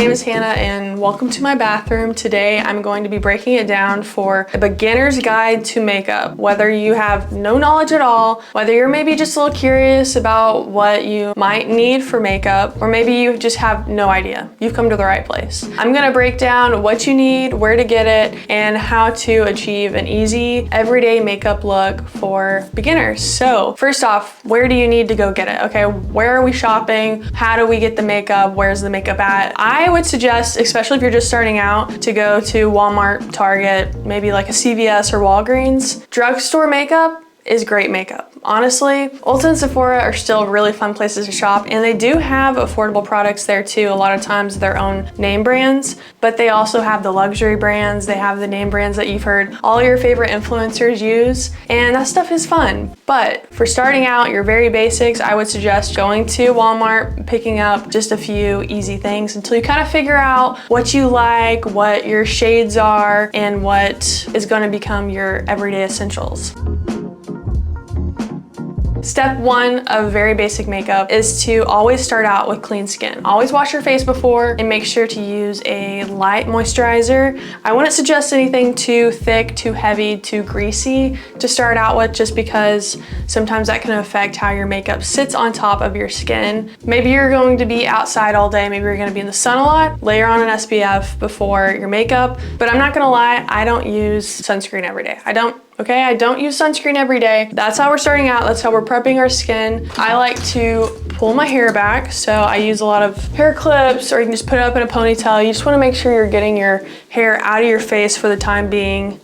name is Hannah and welcome to my bathroom. Today I'm going to be breaking it down for a beginner's guide to makeup. Whether you have no knowledge at all, whether you're maybe just a little curious about what you might need for makeup, or maybe you just have no idea, you've come to the right place. I'm gonna break down what you need, where to get it, and how to achieve an easy everyday makeup look for beginners. So first off, where do you need to go get it? Okay, where are we shopping? How do we get the makeup? Where's the makeup at? I would suggest, especially if you're just starting out, to go to Walmart, Target, maybe like a CVS or Walgreens. Drugstore makeup is great makeup. Honestly, Ulta and Sephora are still really fun places to shop, and they do have affordable products there too. A lot of times their own name brands, but they also have the luxury brands. They have the name brands that you've heard all your favorite influencers use, and that stuff is fun. But for starting out, your very basics, I would suggest going to Walmart, picking up just a few easy things until you kind of figure out what you like, what your shades are, and what is going to become your everyday essentials. Step one of very basic makeup is to always start out with clean skin. Always wash your face before and make sure to use a light moisturizer. I wouldn't suggest anything too thick, too heavy, too greasy to start out with, just because sometimes that can affect how your makeup sits on top of your skin. Maybe you're going to be outside all day, maybe you're gonna be in the sun a lot. Layer on an SPF before your makeup, but I'm not gonna lie, I don't use sunscreen every day. I don't use sunscreen every day. That's how we're starting out. That's how we're prepping our skin. I like to pull my hair back, so I use a lot of hair clips, or you can just put it up in a ponytail. You just want to make sure you're getting your hair out of your face for the time being.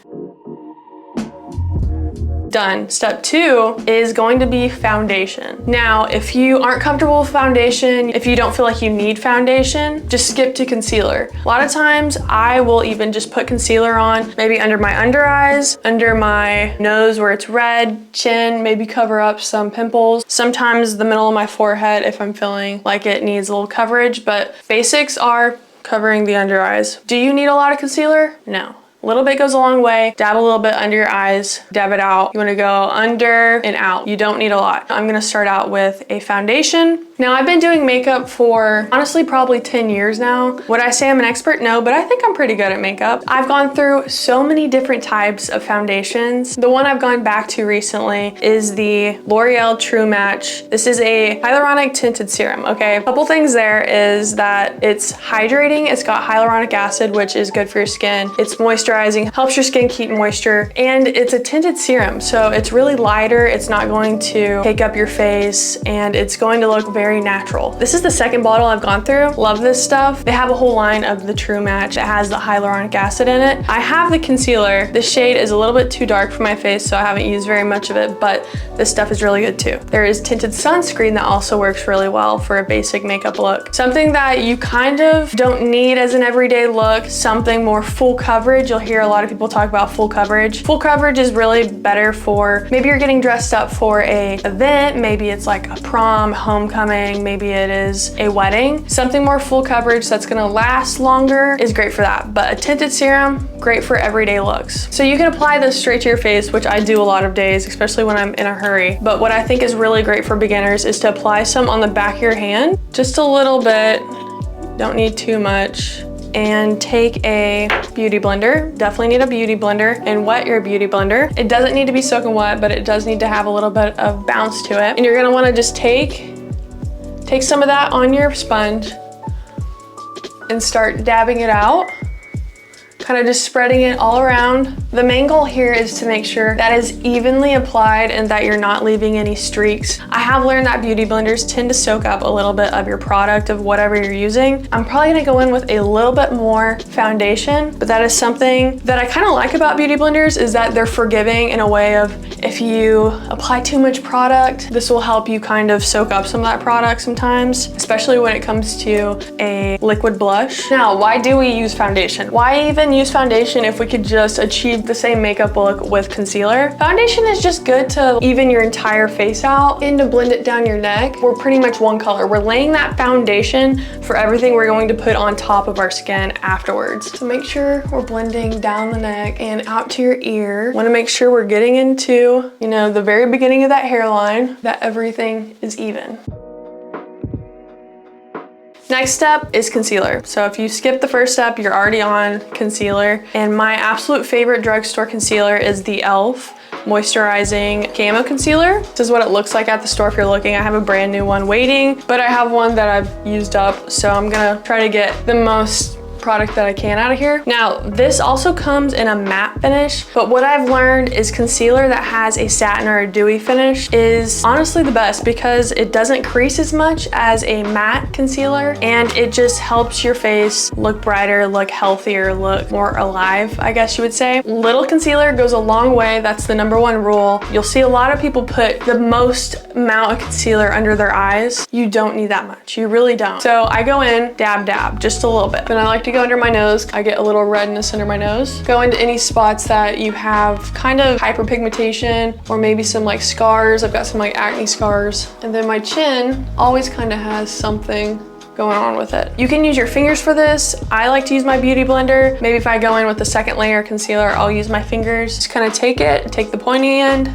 Done. Step two is going to be foundation. Now, if you aren't comfortable with foundation, if you don't feel like you need foundation, just skip to concealer. A lot of times I will even just put concealer on, maybe under my under eyes, under my nose where it's red, chin, maybe cover up some pimples. Sometimes the middle of my forehead if I'm feeling like it needs a little coverage, but basics are covering the under eyes. Do you need a lot of concealer? No. A little bit goes a long way. Dab a little bit under your eyes, dab it out. You wanna go under and out. You don't need a lot. I'm gonna start out with a foundation. Now, I've been doing makeup for honestly probably 10 years now. Would I say I'm an expert? No, but I think I'm pretty good at makeup. I've gone through so many different types of foundations. The one I've gone back to recently is the L'Oreal True Match. This is a hyaluronic tinted serum, okay? A couple things there is that it's hydrating. It's got hyaluronic acid, which is good for your skin. It's moisturizing, helps your skin keep moisture, and it's a tinted serum, so it's really lighter. It's not going to take up your face, and it's going to look very natural. This is the second bottle I've gone through. Love this stuff. They have a whole line of the True Match that has the hyaluronic acid in it. I have the concealer. The shade is a little bit too dark for my face, so I haven't used very much of it, but this stuff is really good too. There is tinted sunscreen that also works really well for a basic makeup look. Something that you kind of don't need as an everyday look, something more full coverage. You'll hear a lot of people talk about full coverage. Full coverage is really better for, maybe you're getting dressed up for a event, maybe it's like a prom, homecoming, maybe it is a wedding. Something more full coverage that's gonna last longer is great for that. But a tinted serum, great for everyday looks. So you can apply this straight to your face, which I do a lot of days, especially when I'm in a hurry. But what I think is really great for beginners is to apply some on the back of your hand, just a little bit, don't need too much. And take a beauty blender. Definitely need a beauty blender, and wet your beauty blender. It doesn't need to be soaking wet, but it does need to have a little bit of bounce to it. And you're gonna wanna just take some of that on your sponge and start dabbing it out. Kind of just spreading it all around. The main goal here is to make sure that is evenly applied and that you're not leaving any streaks. I have learned that beauty blenders tend to soak up a little bit of your product, of whatever you're using. I'm probably gonna go in with a little bit more foundation, but that is something that I kind of like about beauty blenders, is that they're forgiving in a way of, if you apply too much product, this will help you kind of soak up some of that product sometimes, especially when it comes to a liquid blush. Now, why do we use foundation? Why even use foundation if we could just achieve the same makeup look with concealer? Foundation is just good to even your entire face out and to blend it down your neck. We're pretty much one color. We're laying that foundation for everything we're going to put on top of our skin afterwards. So make sure we're blending down the neck and out to your ear. Want to make sure we're getting into, you know, the very beginning of that hairline, that everything is even. Next step is concealer. So if you skip the first step, you're already on concealer. And my absolute favorite drugstore concealer is the e.l.f. Moisturizing Camo Concealer. This is what it looks like at the store if you're looking. I have a brand new one waiting, but I have one that I've used up, so I'm gonna try to get the most product that I can out of here. Now, this also comes in a matte finish, but what I've learned is concealer that has a satin or a dewy finish is honestly the best because it doesn't crease as much as a matte concealer, and it just helps your face look brighter, look healthier, look more alive, I guess you would say. Little concealer goes a long way. That's the #1 rule. You'll see a lot of people put the most amount of concealer under their eyes. You don't need that much. You really don't. So I go in, dab, dab, just a little bit. Then I like to go under my nose. I get a little redness under my nose. Go into any spots that you have kind of hyperpigmentation or maybe some like scars. I've got some like acne scars. And then my chin always kind of has something going on with it. You can use your fingers for this. I like to use my beauty blender. Maybe if I go in with the second layer of concealer, I'll use my fingers. Just kind of take the pointy end,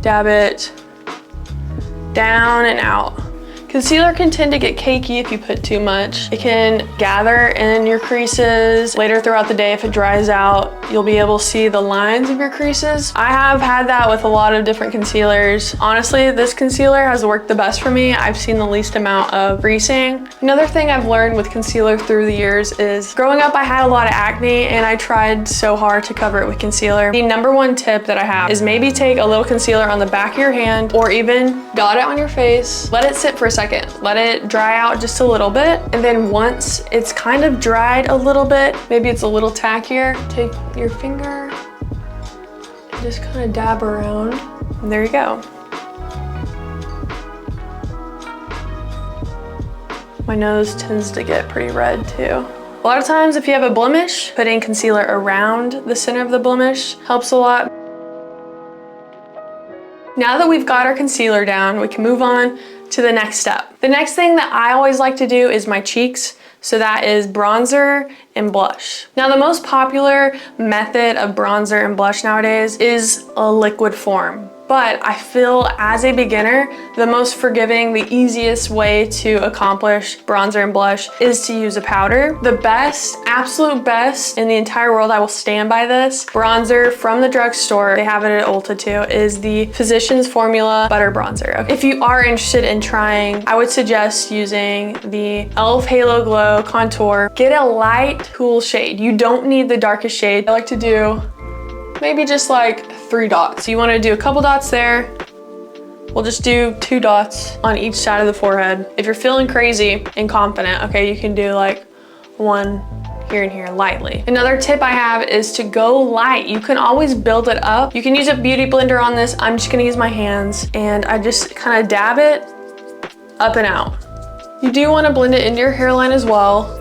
dab it down and out. Concealer can tend to get cakey if you put too much. It can gather in your creases. Later throughout the day, if it dries out, you'll be able to see the lines of your creases. I have had that with a lot of different concealers. Honestly, this concealer has worked the best for me. I've seen the least amount of creasing. Another thing I've learned with concealer through the years is growing up, I had a lot of acne and I tried so hard to cover it with concealer. The #1 tip that I have is maybe take a little concealer on the back of your hand or even dot it on your face. Let it sit for a second. Let it dry out just a little bit. And then once it's kind of dried a little bit, maybe it's a little tackier, take your finger and just kind of dab around. And there you go. My nose tends to get pretty red too. A lot of times if you have a blemish, putting concealer around the center of the blemish helps a lot. Now that we've got our concealer down, we can move on to the next step. The next thing that I always like to do is my cheeks. So that is bronzer and blush. Now the most popular method of bronzer and blush nowadays is a liquid form. But I feel as a beginner, the most forgiving, the easiest way to accomplish bronzer and blush is to use a powder. The best, absolute best in the entire world, I will stand by this, bronzer from the drugstore, they have it at Ulta too, is the Physicians Formula Butter Bronzer. If you are interested in trying, I would suggest using the e.l.f. Halo Glow Contour. Get a light, cool shade. You don't need the darkest shade. I like to do maybe just like 3 dots. So you want to do a couple dots there. We'll just do 2 dots on each side of the forehead. If you're feeling crazy and confident, okay, you can do like 1 here and here lightly. Another tip I have is to go light. You can always build it up. You can use a beauty blender on this. I'm just gonna use my hands and I just kind of dab it up and out. You do want to blend it into your hairline as well.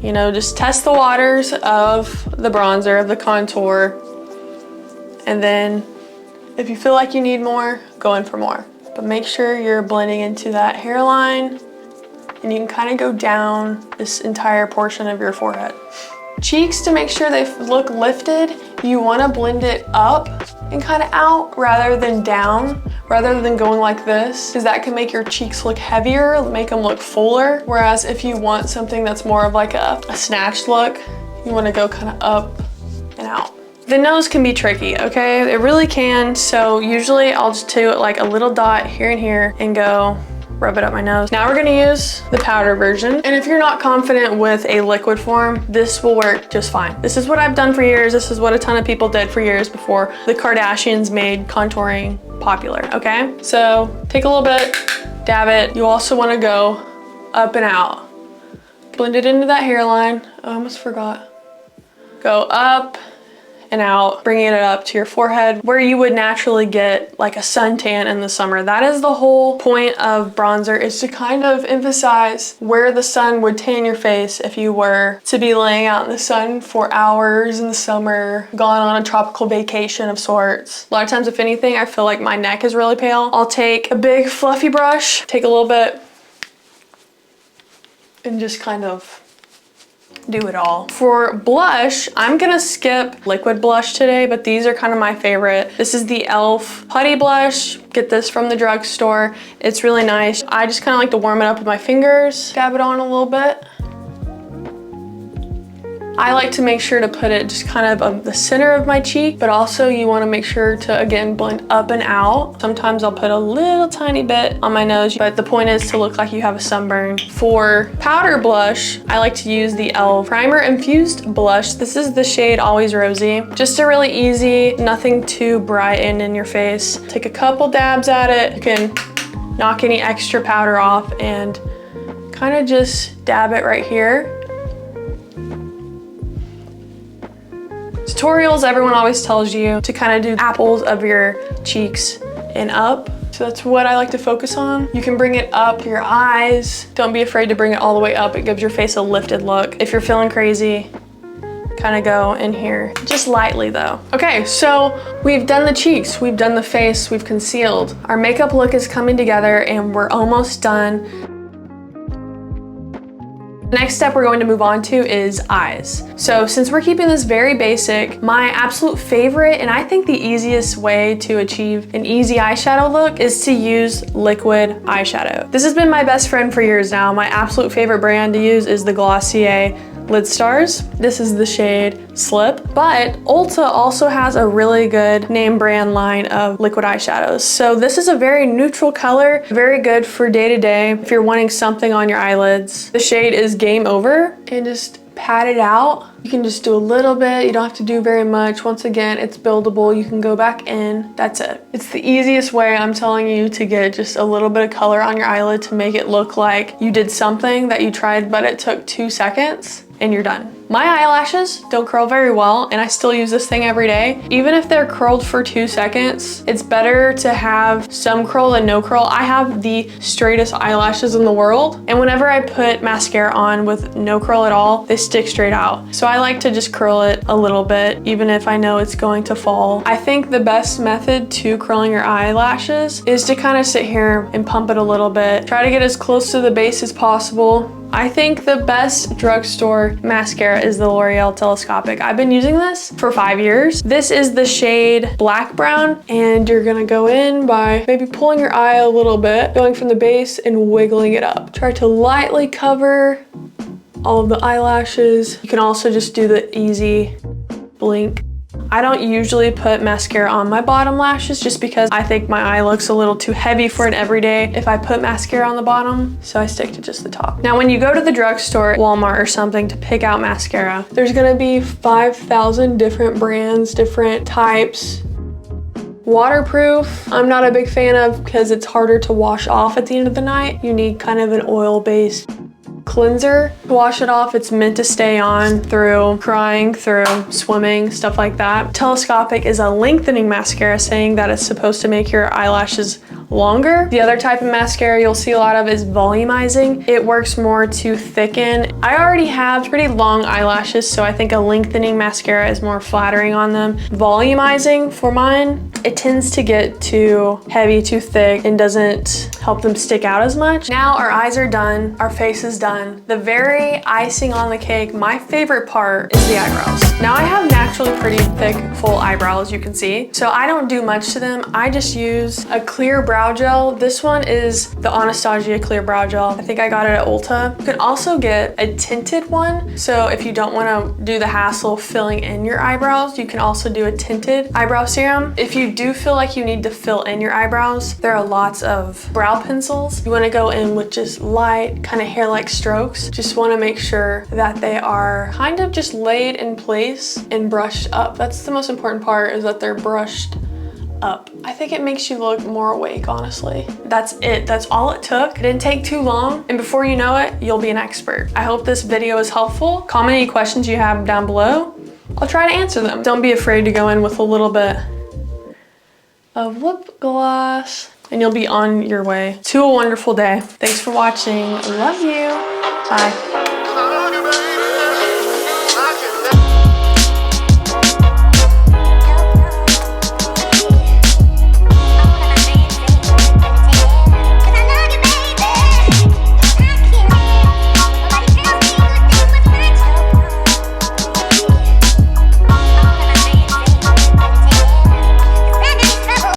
You know, just test the waters of the bronzer, of the contour. And then if you feel like you need more, go in for more. But make sure you're blending into that hairline and you can kind of go down this entire portion of your forehead. Cheeks, to make sure they look lifted, you want to blend it up and kind of out rather than down, rather than going like this, because that can make your cheeks look heavier, make them look fuller. Whereas if you want something that's more of like a snatched look, you want to go kind of up and out. The nose can be tricky, okay? It really can. So usually I'll just do like a little dot here and here and go rub it up my nose. Now we're gonna use the powder version. And if you're not confident with a liquid form, this will work just fine. This is what I've done for years. This is what a ton of people did for years before the Kardashians made contouring popular, okay? So take a little bit, dab it. You also wanna go up and out. Blend it into that hairline. Oh, I almost forgot. Go up and out, bringing it up to your forehead where you would naturally get like a suntan in the summer. That is the whole point of bronzer, is to kind of emphasize where the sun would tan your face if you were to be laying out in the sun for hours in the summer, gone on a tropical vacation of sorts. A lot of times, if anything, I feel like my neck is really pale. I'll take a big fluffy brush, take a little bit and just kind of do it all. For blush, I'm gonna skip liquid blush today, but these are kind of my favorite. This is the e.l.f. Putty Blush. Get this from the drugstore. It's really nice. I just kind of like to warm it up with my fingers, dab it on a little bit. I like to make sure to put it just kind of on the center of my cheek, but also you want to make sure to, again, blend up and out. Sometimes I'll put a little tiny bit on my nose, but the point is to look like you have a sunburn. For powder blush, I like to use the e.l.f. Primer Infused Blush. This is the shade Always Rosy. Just a really easy, nothing too bright and in your face. Take a couple dabs at it. You can knock any extra powder off and kind of just dab it right here. Tutorials, everyone always tells you to kind of do apples of your cheeks and up. So that's what I like to focus on. You can bring it up your eyes. Don't be afraid to bring it all the way up. It gives your face a lifted look. If you're feeling crazy, kind of go in here, just lightly though. Okay, so we've done the cheeks, we've done the face, we've concealed. Our makeup look is coming together and we're almost done. The next step we're going to move on to is eyes. So since we're keeping this very basic, my absolute favorite and I think the easiest way to achieve an easy eyeshadow look is to use liquid eyeshadow. This has been my best friend for years now. My absolute favorite brand to use is the Glossier Lid Stars. This is the shade Slip, but Ulta also has a really good name brand line of liquid eyeshadows. So this is a very neutral color, very good for day to day. If you're wanting something on your eyelids, the shade is Game Over, and just pat it out. You can just do a little bit. You don't have to do very much. Once again, it's buildable. You can go back in. That's it. It's the easiest way, I'm telling you, to get just a little bit of color on your eyelid to make it look like you did something that you tried, but it took 2 seconds. And you're done. My eyelashes don't curl very well, and I still use this thing every day. Even if they're curled for 2 seconds, it's better to have some curl than no curl. I have the straightest eyelashes in the world, and whenever I put mascara on with no curl at all, they stick straight out. So I like to just curl it a little bit, even if I know it's going to fall. I think the best method to curling your eyelashes is to kind of sit here and pump it a little bit. Try to get as close to the base as possible. I think the best drugstore mascara is the L'Oreal Telescopic. I've been using this for 5 years. This is the shade Black Brown, and you're gonna go in by maybe pulling your eye a little bit, going from the base and wiggling it up. Try to lightly cover all of the eyelashes. You can also just do the easy blink. I don't usually put mascara on my bottom lashes just because I think my eye looks a little too heavy for an everyday if I put mascara on the bottom, so I stick to just the top. Now when you go to the drugstore, Walmart or something, to pick out mascara, there's gonna be 5,000 different brands, different types. Waterproof, I'm not a big fan of because it's harder to wash off at the end of the night. You need kind of an oil-based cleanser to wash it off. It's meant to stay on through crying, through swimming, stuff like that. Telescopic is a lengthening mascara, saying that it's supposed to make your eyelashes longer. The other type of mascara you'll see a lot of is volumizing. It works more to thicken. I already have pretty long eyelashes, so I think a lengthening mascara is more flattering on them. Volumizing for mine, it tends to get too heavy, too thick, and doesn't help them stick out as much. Now our eyes are done, our face is done. The very icing on the cake, my favorite part, is the eyebrows. Now I have naturally pretty thick, full eyebrows, you can see, so I don't do much to them. I just use a clear brow gel. This one is the Anastasia Clear Brow Gel. I think I got it at Ulta. You can also get a tinted one, so if you don't want to do the hassle of filling in your eyebrows, you can also do a tinted eyebrow serum. If you do feel like you need to fill in your eyebrows, there are lots of brow pencils. You want to go in with just light, kind of hair-like strokes. Just want to make sure that they are kind of just laid in place and brushed up. That's the most important part, is that they're brushed up. I think it makes you look more awake, honestly. That's it. That's all it took. It didn't take too long, and before you know it, you'll be an expert. I hope this video is helpful. Comment any questions you have down below. I'll try to answer them. Don't be afraid to go in with a little bit of lip gloss, and you'll be on your way to a wonderful day. Thanks for watching. Love you. Bye.